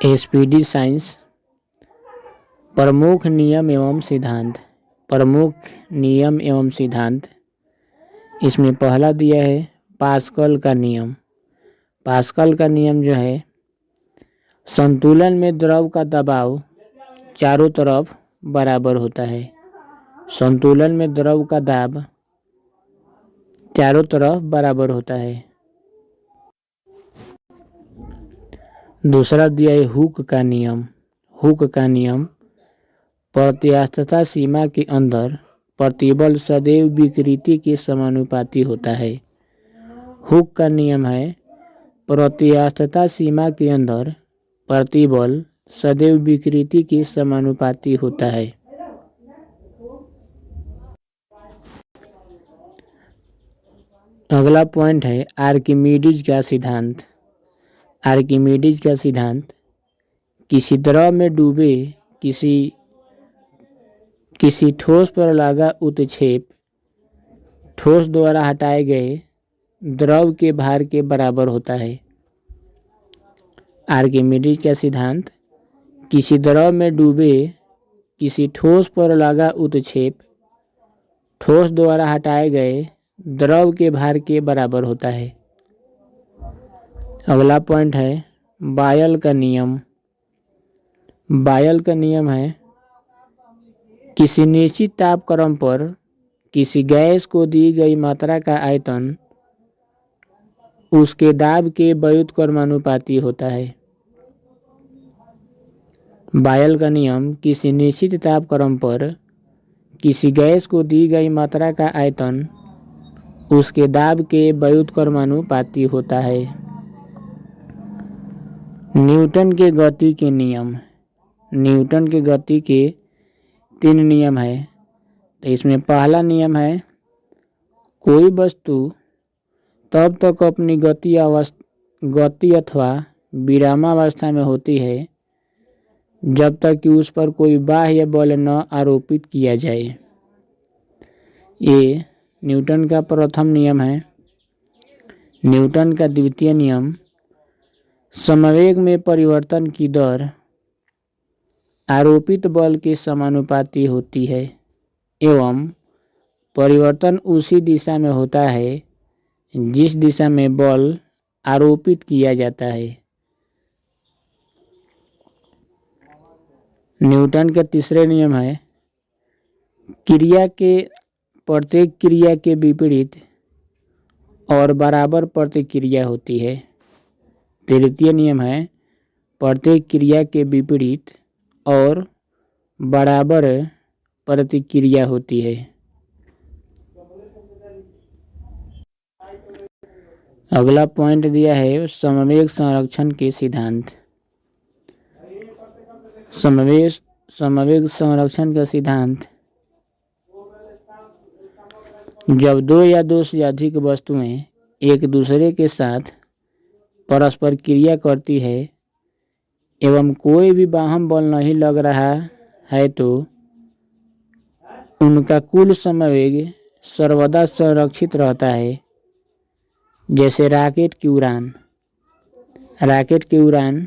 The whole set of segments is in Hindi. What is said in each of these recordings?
एसपीडी साइंस प्रमुख नियम एवं सिद्धांत। प्रमुख नियम एवं सिद्धांत, इसमें पहला दिया है पास्कल का नियम। पास्कल का नियम जो है, संतुलन में द्रव का दबाव चारों तरफ बराबर होता है। संतुलन में द्रव का दाब चारों तरफ बराबर होता है। दूसरा दिया है हुक का नियम। हुक का नियम, प्रत्यास्थता सीमा के अंदर प्रतिबल सदैव विकृति के समानुपाती होता है। हुक का नियम है, प्रत्यास्थता सीमा के अंदर प्रतिबल सदैव विकृति के समानुपाती होता है। अगला पॉइंट है आर्किमिडीज का सिद्धांत। आर्किमिडीज का सिद्धांत, किसी द्रव में डूबे किसी ठोस पर लगा उत्क्षेप ठोस द्वारा हटाए गए द्रव के भार के बराबर होता है। आर्किमिडीज का सिद्धांत, किसी द्रव में डूबे किसी ठोस पर लगा उत्क्षेप ठोस द्वारा हटाए गए द्रव के भार के बराबर होता है। अगला पॉइंट है बायल का नियम। बायल का नियम है, किसी निश्चित तापक्रम पर किसी गैस को दी गई मात्रा का आयतन उसके दाब के व्युत्क्रमानुपाती होता है। बायल का नियम, किसी निश्चित तापक्रम पर किसी गैस को दी गई मात्रा का आयतन उसके दाब के व्युत्क्रमानुपाती होता है। न्यूटन के गति के नियम। न्यूटन के गति के 3 नियम है। तो इसमें पहला नियम है, कोई वस्तु तब तक अपनी गति अथवा विरामावस्था में होती है जब तक कि उस पर कोई बाह्य बल न आरोपित किया जाए। ये न्यूटन का प्रथम नियम है। न्यूटन का द्वितीय नियम, समवेग में परिवर्तन की दर आरोपित बल के समानुपाती होती है एवं परिवर्तन उसी दिशा में होता है जिस दिशा में बल आरोपित किया जाता है। न्यूटन के तीसरे नियम है, क्रिया के प्रत्येक क्रिया के विपरीत और बराबर प्रतिक्रिया होती है। तृतीय नियम है, प्रत्येक क्रिया के विपरीत और बराबर प्रतिक्रिया होती है। अगला पॉइंट दिया है समवेग संरक्षण के सिद्धांत। समवेग संरक्षण का सिद्धांत, जब दो या दो से अधिक वस्तुएं एक दूसरे के साथ परस्पर क्रिया करती है एवं कोई भी बाह्य बल नहीं लग रहा है तो उनका कुल समवेग सर्वदा संरक्षित रहता है। जैसे रॉकेट की उड़ान। रॉकेट की उड़ान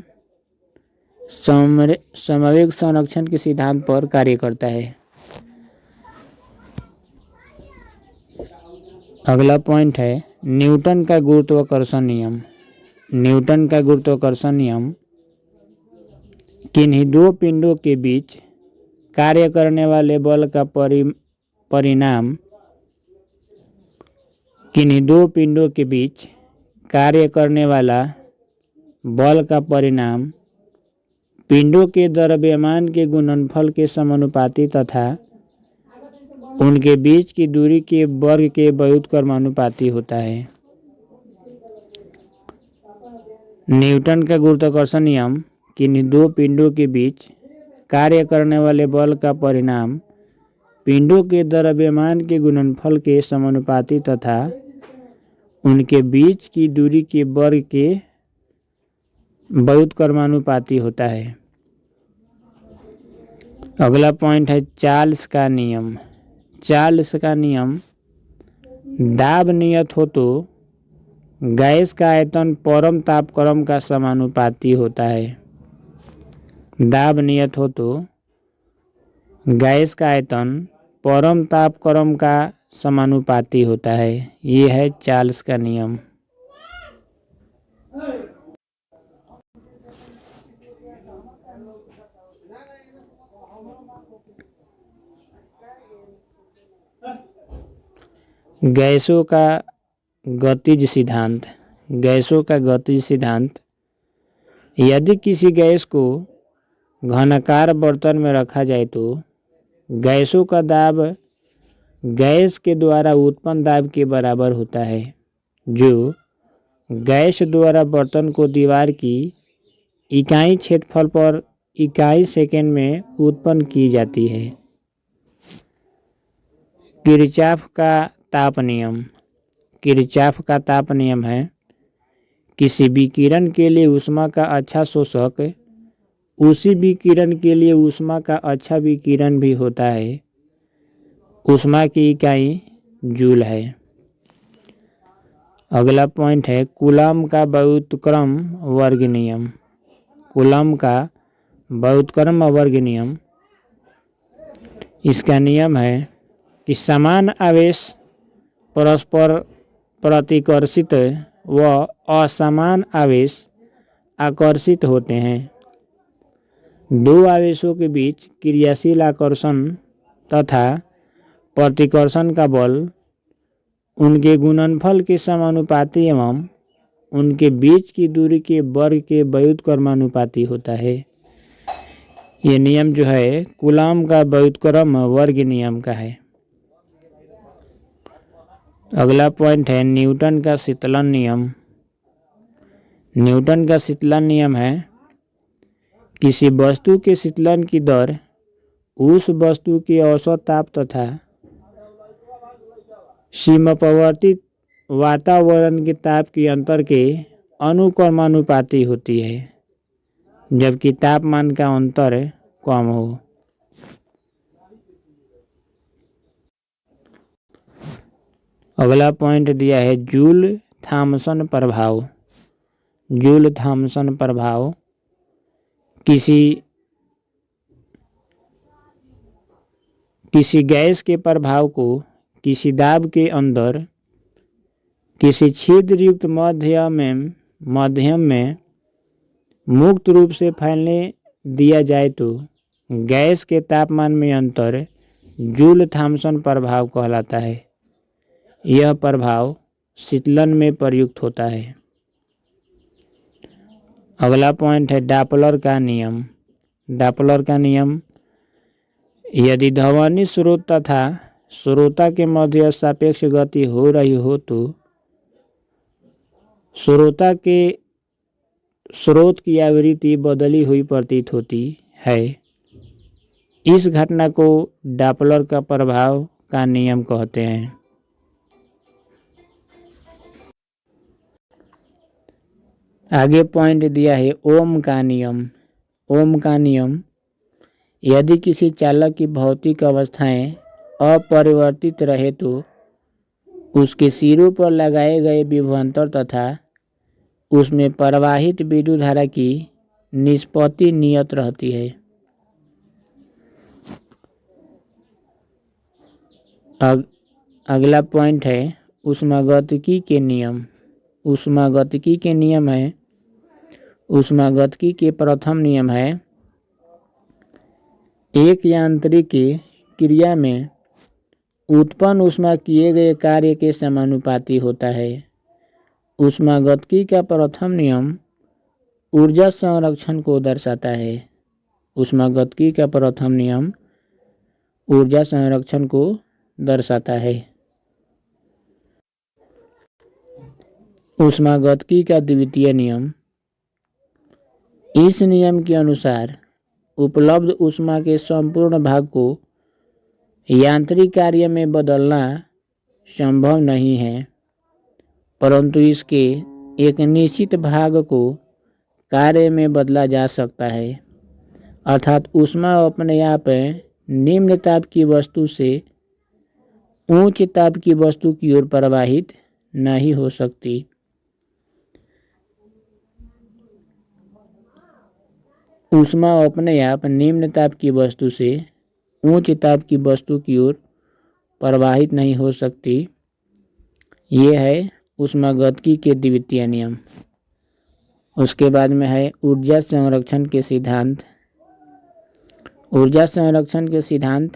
समवेग संरक्षण के सिद्धांत पर कार्य करता है। अगला पॉइंट है न्यूटन का गुरुत्वाकर्षण नियम। न्यूटन का गुरुत्वाकर्षण नियम, किन्हीं दो पिंडों के बीच कार्य करने वाले बल का परिणाम किन्हीं दो पिंडों के बीच कार्य करने वाला बल का परिणाम पिंडों के द्रव्यमान के गुणनफल के समानुपाती तथा उनके बीच की दूरी के वर्ग के व्युत्क्रमानुपाती होता है। न्यूटन का गुरुत्वाकर्षण नियम, किन्हीं दो पिंडों के बीच कार्य करने वाले बल का परिणाम पिंडों के द्रव्यमान के गुणनफल के समानुपाती तथा उनके बीच की दूरी के वर्ग के व्युत्क्रमानुपाती होता है। अगला पॉइंट है चार्ल्स का नियम। चार्ल्स का नियम, दाब नियत हो तो गैस का आयतन परम तापक्रम का समानुपाती होता है। दाब नियत हो तो गैस का आयतन परम तापक्रम का समानुपाती होता है। ये है चार्ल्स का नियम। गैसों का गतिज सिद्धांत। गैसों का गतिज सिद्धांत, यदि किसी गैस को घनाकार बर्तन में रखा जाए तो गैसों का दाब गैस के द्वारा उत्पन्न दाब के बराबर होता है, जो गैस द्वारा बर्तन को दीवार की इकाई क्षेत्रफल पर इकाई सेकेंड में उत्पन्न की जाती है। किरचॉफ का ताप नियम। किरचॉफ का ताप नियम है, किसी विकिरण के लिए ऊष्मा का अच्छा शोषक उसी विकिरण के लिए ऊष्मा का अच्छा विकिरण भी होता है। ऊष्मा की इकाई जूल है। अगला पॉइंट है कूलॉम का व्युत्क्रम वर्ग नियम। कूलॉम का व्युत्क्रम वर्ग नियम, इसका नियम है कि समान आवेश परस्पर प्रतिकर्षित व असमान आवेश आकर्षित होते हैं। दो आवेशों के बीच क्रियाशील आकर्षण तथा प्रतिकर्षण का बल उनके गुणनफल के समानुपाती एवं उनके बीच की दूरी के वर्ग के व्युत्क्रमानुपाती होता है। ये नियम जो है कूलॉम का व्युत्क्रम वर्ग नियम का है। अगला पॉइंट है न्यूटन का शीतलन नियम। न्यूटन का शीतलन नियम है, किसी वस्तु के शीतलन की दर उस वस्तु के औसत ताप तथा सीमावर्ती वातावरण के ताप के अंतर के अनुक्रमानुपाती होती है, जबकि तापमान का अंतर कम हो। अगला पॉइंट दिया है जूल थॉमसन प्रभाव। जूल थॉमसन प्रभाव किसी गैस के प्रभाव को किसी दाब के अंदर किसी छिद्र युक्त माध्यम में मुक्त रूप से फैलने दिया जाए तो गैस के तापमान में अंतर जूल थॉमसन प्रभाव कहलाता है। यह प्रभाव शीतलन में प्रयुक्त होता है। अगला पॉइंट है डॉपलर का नियम। डॉपलर का नियम, यदि ध्वनि स्रोत तथा श्रोता के मध्य सापेक्ष गति हो रही हो तो श्रोता के स्रोत की आवृत्ति बदली हुई प्रतीत होती है। इस घटना को डॉपलर का प्रभाव का नियम कहते हैं। आगे पॉइंट दिया है ओम का नियम। ओम का नियम, यदि किसी चालक की भौतिक अवस्थाएं अपरिवर्तित रहे तो उसके सिरों पर लगाए गए विभवांतर तथा उसमें प्रवाहित विद्युत धारा की निष्पत्ति नियत रहती है। अगला पॉइंट है ऊष्मागतिकी के नियम। ऊष्मागतिकी के नियम है, ऊष्मागतिकी के प्रथम नियम है, एक यांत्रिक क्रिया में उत्पन्न ऊष्मा किए गए कार्य के समानुपाती होता है। ऊष्मागतिकी का प्रथम नियम ऊर्जा संरक्षण को दर्शाता है। ऊष्मागतिकी का प्रथम नियम ऊर्जा संरक्षण को दर्शाता है। ऊष्मागतिकी का द्वितीय नियम, इस नियम के अनुसार उपलब्ध ऊष्मा के संपूर्ण भाग को यांत्रिक कार्य में बदलना संभव नहीं है, परंतु इसके एक निश्चित भाग को कार्य में बदला जा सकता है। अर्थात ऊष्मा अपने आप निम्न ताप की वस्तु से उच्च ताप की वस्तु की ओर प्रवाहित नहीं हो सकती। ऊष्मा अपने आप निम्न ताप की वस्तु से उच्च ताप की वस्तु की ओर प्रवाहित नहीं हो सकती। ये है ऊष्मागतिकी के द्वितीय नियम। उसके बाद में है ऊर्जा संरक्षण के सिद्धांत। ऊर्जा संरक्षण के सिद्धांत,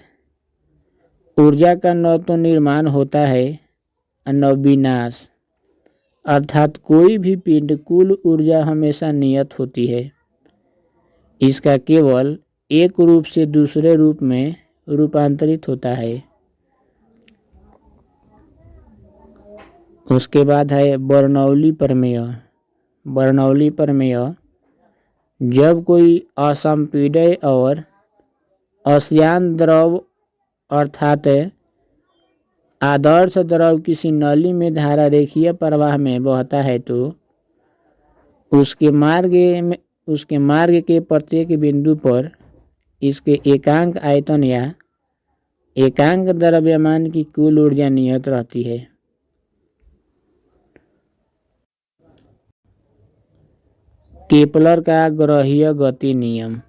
ऊर्जा का न तो निर्माण होता है न विनाश, अर्थात कोई भी पिंड कुल ऊर्जा हमेशा नियत होती है। इसका केवल एक रूप से दूसरे रूप में रूपांतरित होता है। उसके बाद है बर्नौली प्रमेय। बर्नौली प्रमेय, जब कोई असंपीड्य और अश्यान द्रव अर्थात आदर्श द्रव किसी नली में धारा रेखीय प्रवाह में बहता है तो उसके मार्ग के प्रत्येक बिंदु पर इसके एकांक आयतन या एकांक द्रव्यमान की कुल ऊर्जा नियत रहती है। केपलर का ग्रहीय गति नियम,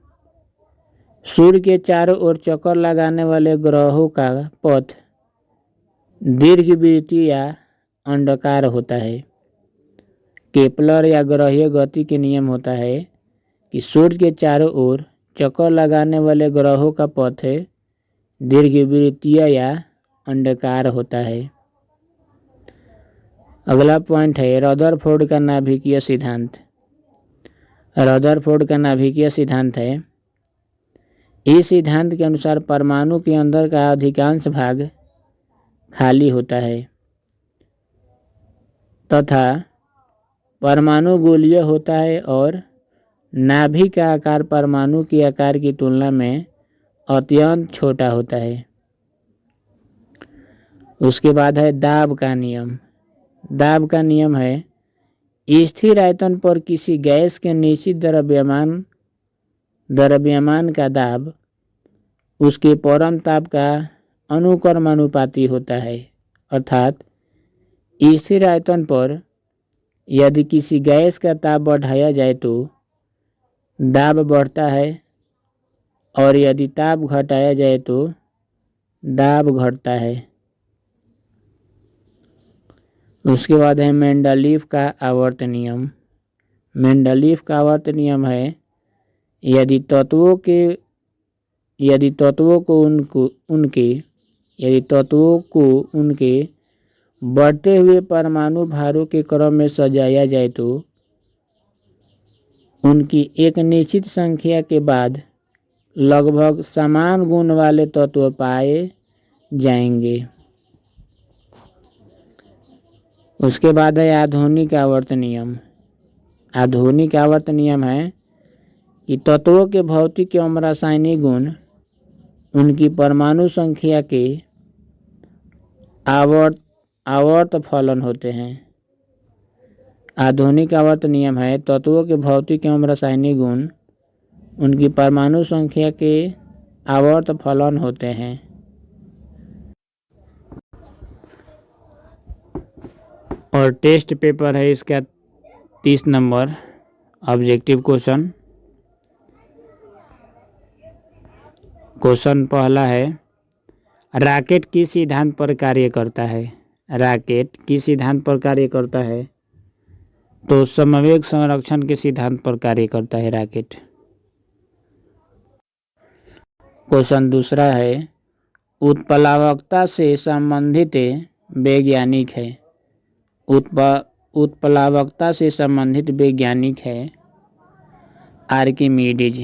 सूर्य के चारों ओर चक्कर लगाने वाले ग्रहों का पथ दीर्घवृत्तीय या अंडाकार होता है। केपलर या ग्रहीय गति के नियम होता है कि सूर्य के चारों ओर चक्कर लगाने वाले ग्रहों का पथ दीर्घवृत्तीय या अंडाकार होता है। अगला पॉइंट है रदरफोर्ड का नाभिकीय सिद्धांत। रदरफोर्ड का नाभिकीय सिद्धांत है, इस सिद्धांत के अनुसार परमाणु के अंदर का अधिकांश भाग खाली होता है तथा परमाणु गोलीय होता है और नाभिक का आकार परमाणु के आकार की तुलना में अत्यंत छोटा होता है। उसके बाद है दाब का नियम। दाब का नियम है, स्थिर आयतन पर किसी गैस के निश्चित द्रव्यमान का दाब उसके परम ताप का अनुक्रमानुपाती होता है। अर्थात स्थिर आयतन पर यदि किसी गैस का ताप बढ़ाया जाए तो दाब बढ़ता है और यदि ताप घटाया जाए तो दाब घटता है। उसके बाद है मेंडलीफ का आवर्त नियम। मेंडलीफ का आवर्त नियम है, यदि तत्वों को उनके बढ़ते हुए परमाणु भारों के क्रम में सजाया जाए तो उनकी एक निश्चित संख्या के बाद लगभग समान गुण वाले तत्व पाए जाएंगे। उसके बाद है आधुनिक आवर्त नियम। आधुनिक आवर्त नियम है कि तत्वों के भौतिक एवं रासायनिक गुण उनकी परमाणु संख्या के आवर्त फलन होते हैं। आधुनिक आवर्त नियम है, तत्वों के भौतिक एवं रासायनिक गुण उनकी परमाणु संख्या के आवर्त फलन होते हैं। और टेस्ट पेपर है इसका 30 नंबर ऑब्जेक्टिव क्वेश्चन। क्वेश्चन पहला है, रॉकेट किस सिद्धांत पर कार्य करता है? रॉकेट किस सिद्धांत पर कार्य करता है? तो समवेग संरक्षण के सिद्धांत पर कार्य करता है रॉकेट। क्वेश्चन दूसरा है, उत्प्लावकता से संबंधित वैज्ञानिक है। उत्प्लावकता से संबंधित वैज्ञानिक है आर्किमिडीज।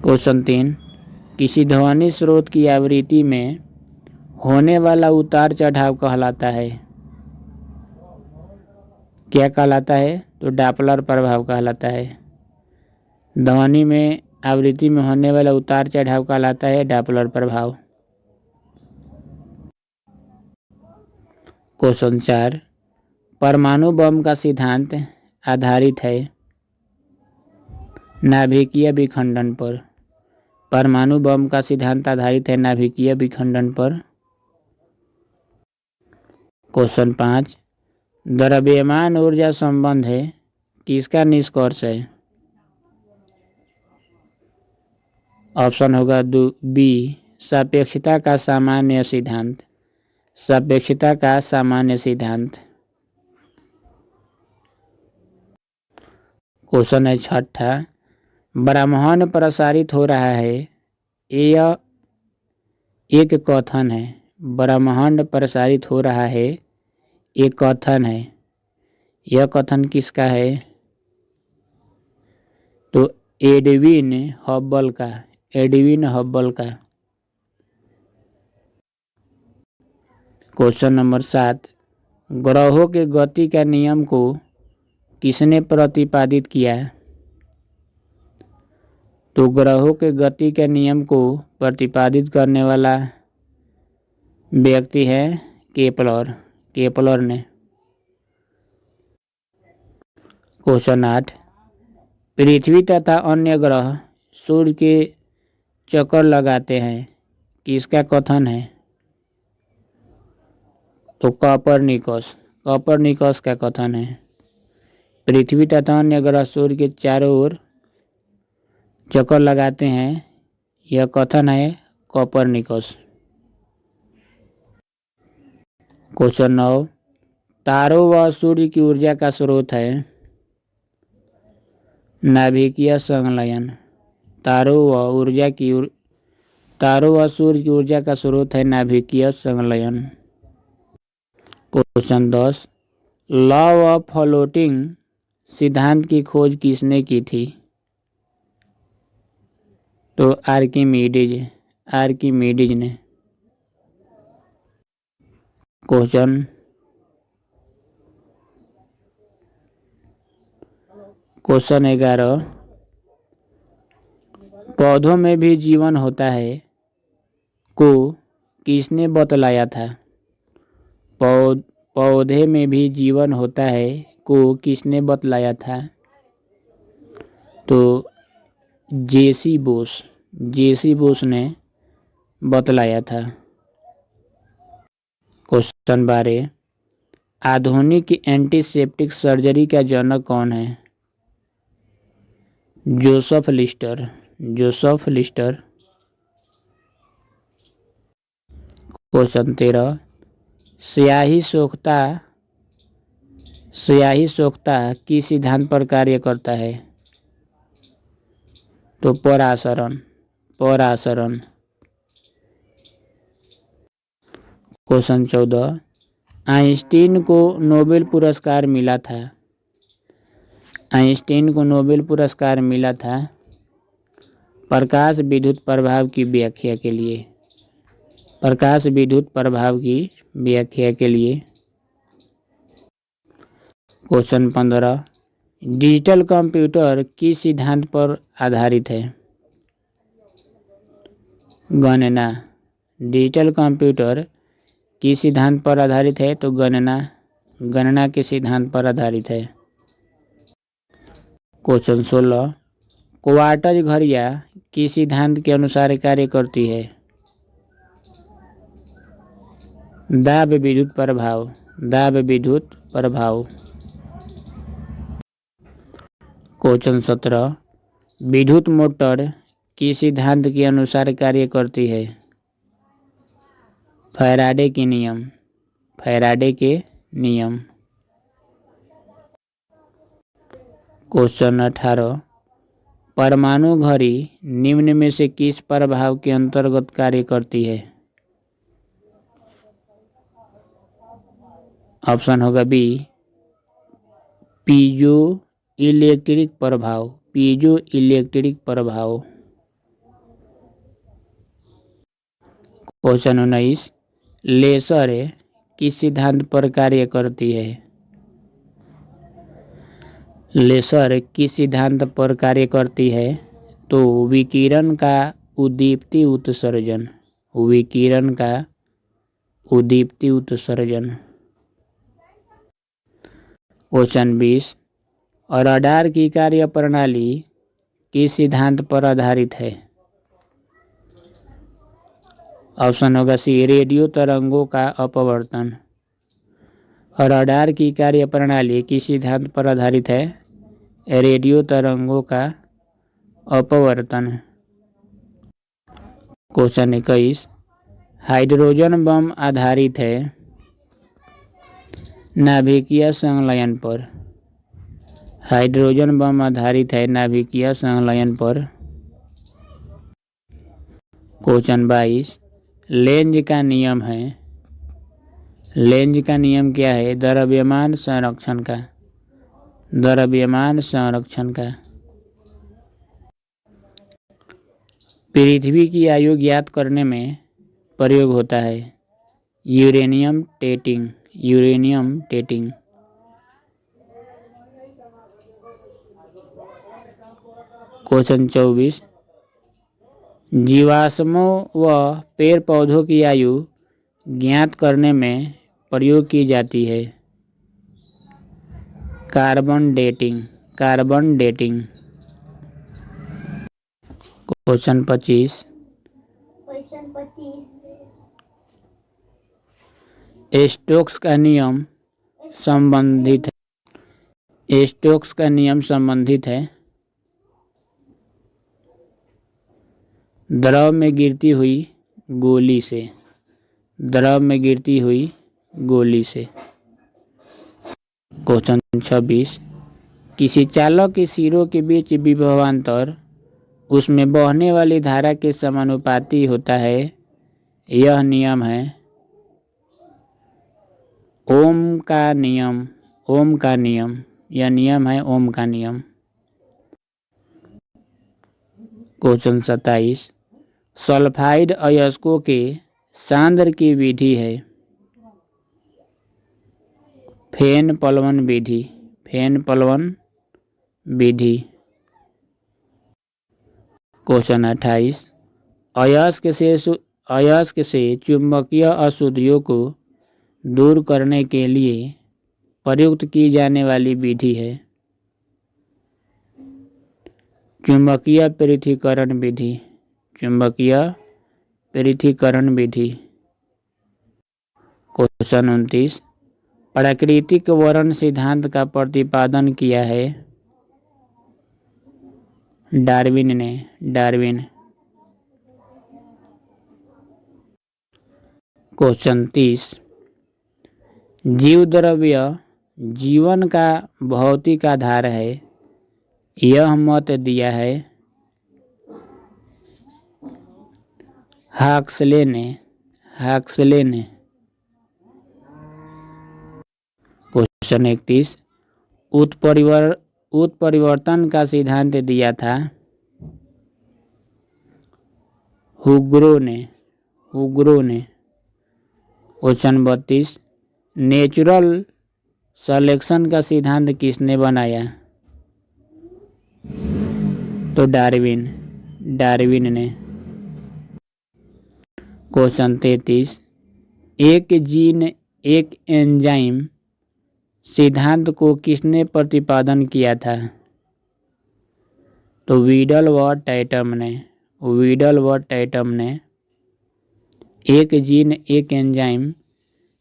क्वेश्चन 3, किसी ध्वनि स्रोत की आवृत्ति में होने वाला उतार चढ़ाव कहलाता है? क्या कहलाता है? तो डॉपलर प्रभाव कहलाता है। ध्वनि में आवृत्ति में होने वाला उतार चढ़ाव कहलाता है डॉपलर प्रभाव। क्वेश्चन 4, परमाणु बम का सिद्धांत आधारित है नाभिकीय विखंडन पर। परमाणु बम का सिद्धांत आधारित है नाभिकीय विखंडन पर। क्वेश्चन 5, द्रव्यमान ऊर्जा संबंध है किसका निष्कर्ष है? ऑप्शन होगा बी सापेक्षता का सामान्य सिद्धांत। सापेक्षता का सामान्य सिद्धांत। क्वेश्चन है छठा, ब्रह्मांड प्रसारित हो रहा है, यह एक कथन है। ब्रह्मांड प्रसारित हो रहा है एक कथन है, यह कथन किसका है? तो एडविन हब्बल का। एडविन हब्बल का। क्वेश्चन नंबर 7, ग्रहों के गति का नियम को किसने प्रतिपादित किया? तो ग्रहों के गति के नियम को प्रतिपादित करने वाला व्यक्ति है केपलर। केपलर ने। क्वेश्चन 8, पृथ्वी तथा अन्य ग्रह सूर्य के चक्कर लगाते हैं, किसका कथन है? तो कोपरनिकस। कोपरनिकस का कथन है। पृथ्वी तथा अन्य ग्रह सूर्य के चारों ओर चक्कर लगाते हैं, यह कथन है कोपरनिकस। क्वेश्चन 9, तारों व सूर्य की ऊर्जा का स्रोत है नाभिकीय संलयन। तारों व सूर्य की ऊर्जा का स्रोत है नाभिकीय संलयन। क्वेश्चन 10, लॉ ऑफ फ्लोटिंग सिद्धांत की खोज किसने की थी? तो आर्किमिडीज। आर्किमिडीज ने। क्वेश्चन 11, पौधों में भी जीवन होता है को किसने बतलाया था? पौधे में भी जीवन होता है को किसने बतलाया था? तो जेसी बोस। जेसी बोस ने बतलाया था। क्वेश्चन 12, आधुनिक एंटीसेप्टिक सर्जरी का जनक कौन है? Joseph Lister. Joseph Lister. Question 13, स्याही सोखता किस सिद्धांत पर कार्य करता है? तो परासरण। परासरण। क्वेश्चन 14, आइंस्टीन को नोबेल पुरस्कार मिला था। आइंस्टीन को नोबेल पुरस्कार मिला था प्रकाश विद्युत प्रभाव की व्याख्या के लिए। प्रकाश विद्युत प्रभाव की व्याख्या के लिए। क्वेश्चन 15, डिजिटल कंप्यूटर किस सिद्धांत पर आधारित है? गणना। डिजिटल कंप्यूटर किस सिद्धांत पर आधारित है? तो गणना के सिद्धांत पर आधारित है। क्वेश्चन 16, क्वार्ट्ज घड़ियां किस सिद्धांत के अनुसार कार्य करती है? दाब विद्युत प्रभाव। दाब विद्युत प्रभाव। क्वेश्चन 17, विद्युत मोटर किस सिद्धांत के अनुसार कार्य करती है? फैराडे के नियम। फैराडे के नियम। क्वेश्चन 18, परमाणु घड़ी निम्न में से किस प्रभाव के अंतर्गत कार्य करती है? ऑप्शन होगा बी पीजो इलेक्ट्रिक प्रभाव। पीजो इलेक्ट्रिक प्रभाव। क्वेश्चन 19, लेसर किस सिद्धांत पर कार्य करती है? लेसर किस सिद्धांत पर कार्य करती है? तो विकिरण का उद्दीप्ति उत्सर्जन। विकिरण का उद्दीप्ति उत्सर्जन। क्वेश्चन 20, रडार की कार्य प्रणाली किस सिद्धांत पर आधारित है? ऑप्शन होगा सी रेडियो तरंगों का अपवर्तन। रडार की कार्यप्रणाली किस सिद्धांत पर आधारित है? रेडियो तरंगों का अपवर्तन। क्वेश्चन 21, हाइड्रोजन बम आधारित है नाभिकीय संलयन पर। हाइड्रोजन बम आधारित है नाभिकीय संलयन पर। क्वेश्चन 22, लेंज का नियम है। लेंज का नियम क्या है? द्रव्यमान संरक्षण का। द्रव्यमान संरक्षण का। पृथ्वी की आयु ज्ञात करने में प्रयोग होता है uranium dating. Uranium dating. Question 24, जीवाश्मों व पेड़ पौधों की आयु ज्ञात करने में प्रयोग की जाती है carbon dating. Carbon dating. Question 25, Stokes का नियम संबंधित है। स्टोक्स का नियम संबंधित है द्रव में गिरती हुई गोली से। द्रव में गिरती हुई गोली से। क्वेश्चन 26, किसी चालक के सिरों के बीच विभवांतर उसमें बहने वाली धारा के समानुपाती होता है। यह नियम है ओम का नियम। ओम का नियम। यह नियम है ओम का नियम। क्वेश्चन 27, सल्फाइड अयस्कों के सांद्र की विधि है फेन पलवन विधि। फेन पलवन विधि। क्वेश्चन 28, अयस्क से चुंबकीय अशुद्धियों को दूर करने के लिए प्रयुक्त की जाने वाली विधि है चुंबकीय पृथक्करण विधि। चुंबकीय पृथक्करण विधि। क्वेश्चन 29, प्राकृतिक वर्ण सिद्धांत का प्रतिपादन किया है डार्विन ने। डार्विन। क्वेश्चन 30, जीव द्रव्य जीवन का भौतिक आधार है। यह मत दिया है हक्सले ने। हक्सले ने। क्वेश्चन 31, उत्परिवर्तन का सिद्धांत दिया था हुग्रो ने। हुग्रो ने। क्वेश्चन 32, नेचुरल सिलेक्शन का सिद्धांत किसने बनाया? तो डार्विन। डार्विन ने। क्वेश्चन 33, एक जीन एक एंजाइम सिद्धांत को किसने प्रतिपादन किया था? तो वीडल व टैटम ने। वीडल व टैटम ने। एक जीन एक एंजाइम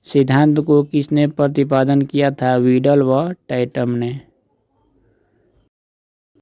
सिद्धांत को किसने प्रतिपादन किया था? वीडल व टैटम ने।